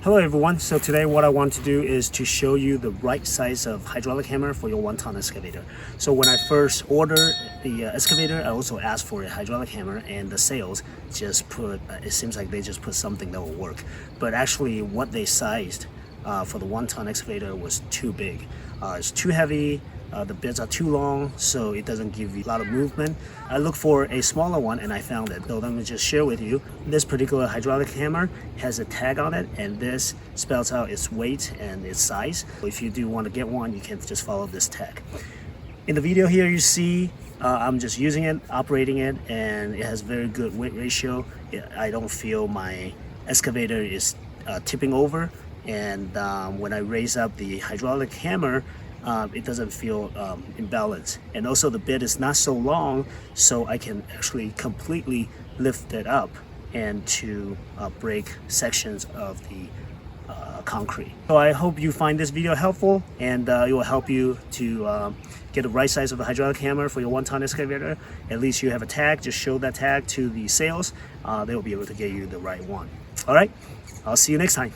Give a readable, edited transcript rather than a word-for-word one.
Hello everyone, so today what I want to do is to show you the right size of hydraulic hammer for your 1-ton excavator. So when I first ordered the excavator, I also asked for a hydraulic hammer, and the sales just put, it seems like they just put something that will work. But actually what they sized for the 1-ton excavator was too big. It's too heavy. The bits are too long, so it doesn't give you a lot of movement. I looked for a smaller one and I found it. So let me just share with you. This particular hydraulic hammer has a tag on it, and this spells out its weight and its size. If you do want to get one, you can just follow this tag. In the video here you see I'm just using it, operating it, and it has very good weight ratio. I don't feel my excavator is tipping over, and when I raise up the hydraulic hammer, it doesn't feel imbalanced. And also the bit is not so long, so I can actually completely lift it up and to break sections of the concrete. So I hope you find this video helpful, and it will help you to get the right size of the hydraulic hammer for your 1-ton excavator. At least you have a tag. Just show that tag to the sales. They will be able to get you the right one. All right, I'll see you next time.